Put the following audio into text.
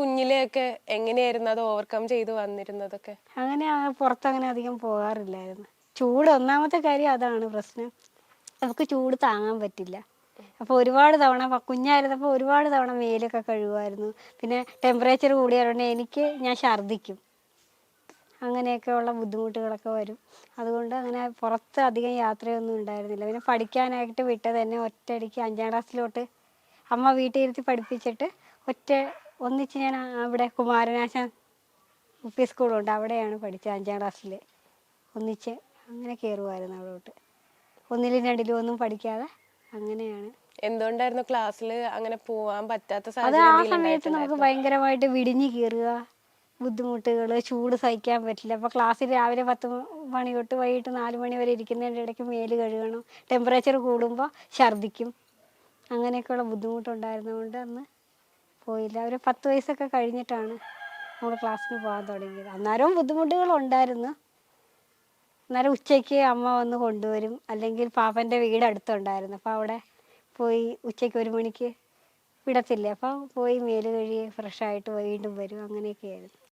കുഞ്ഞിലെയൊക്കെ എങ്ങനെയായിരുന്നു അത് ഓവർകം ചെയ്ത് വന്നിരുന്നതൊക്കെ? അങ്ങനെ പുറത്തങ്ങനെ അധികം പോകാറില്ലായിരുന്നു. ചൂട് ഒന്നാമത്തെ കാര്യം അതാണ് പ്രശ്നം. നമുക്ക് ചൂട് താങ്ങാൻ പറ്റില്ല. അപ്പോൾ ഒരുപാട് തവണ കുഞ്ഞായിരുന്നപ്പോൾ ഒരുപാട് തവണ മേലൊക്കെ കഴുകുമായിരുന്നു. പിന്നെ ടെമ്പറേച്ചർ കൂടിയാലുണ്ട് ഞാൻ ഛർദ്ദിക്കും. അങ്ങനെയൊക്കെയുള്ള ബുദ്ധിമുട്ടുകളൊക്കെ വരും. അതുകൊണ്ട് അങ്ങനെ പുറത്ത് അധികം യാത്രയൊന്നും ഉണ്ടായിരുന്നില്ല. പിന്നെ പഠിക്കാനായിട്ട് വിട്ടത് തന്നെ ഒറ്റയടിക്ക് 5ാം ക്ലാസ്സിലോട്ട് അമ്മ വീട്ടിൽ ഇരുത്തി പഠിപ്പിച്ചിട്ട് ഒന്നിച്ച് ഞാൻ അവിടെ കുമാരനാശാൻ യു.പി. സ്കൂളുണ്ട്, അവിടെയാണ് പഠിച്ചത്. 5ാം ക്ലാസ്സിൽ ഒന്നിച്ച് അങ്ങനെ കയറുമായിരുന്നു അവിടോട്ട്. ഒന്നിലും രണ്ടിലും ഒന്നും പഠിക്കാതെ അങ്ങനെയാണ്. എന്തുകൊണ്ടായിരുന്നു ക്ലാസ്സിൽ അങ്ങനെ പോവാൻ പറ്റാത്ത അത് സാഹചര്യം ആ എന്തെങ്കിലും സമയത്ത് നമുക്ക് ഉണ്ടായിട്ടുണ്ടായിരുന്നോ? ഭയങ്കരമായിട്ട് വിടിഞ്ഞ് കീറുക, ബുദ്ധിമുട്ടുകൾ, ചൂട് സഹിക്കാൻ പറ്റില്ല. അപ്പോൾ ക്ലാസ്സിൽ രാവിലെ 10 മണി തൊട്ട് വൈകിട്ട് 4 മണി വരെ ഇരിക്കുന്നതിൻ്റെ ഇടയ്ക്ക് മേല് കഴുകണം. ടെമ്പറേച്ചർ കൂടുമ്പോൾ ഛർദ്ദിക്കും. അങ്ങനെയൊക്കെയുള്ള ബുദ്ധിമുട്ടുണ്ടായിരുന്നതുകൊണ്ട് അന്ന് പോയില്ല. ഒരു 10 വയസ്സൊക്കെ കഴിഞ്ഞിട്ടാണ് നമ്മൾ ക്ലാസ്സിന് പോകാൻ തുടങ്ങിയത്. അന്നേരവും ബുദ്ധിമുട്ടുകളുണ്ടായിരുന്നു. അന്നേരം ഉച്ചയ്ക്ക് അമ്മ വന്ന് കൊണ്ടുവരും, അല്ലെങ്കിൽ പാപ്പൻ്റെ വീട് അടുത്തുണ്ടായിരുന്നു. അപ്പോൾ അവിടെ പോയി ഉച്ചയ്ക്ക് 1 മണിക്ക് വിടത്തില്ലേ, അപ്പോൾ പോയി മേല് കഴുകി ഫ്രഷായിട്ട് വീണ്ടും വരും. അങ്ങനെയൊക്കെയായിരുന്നു.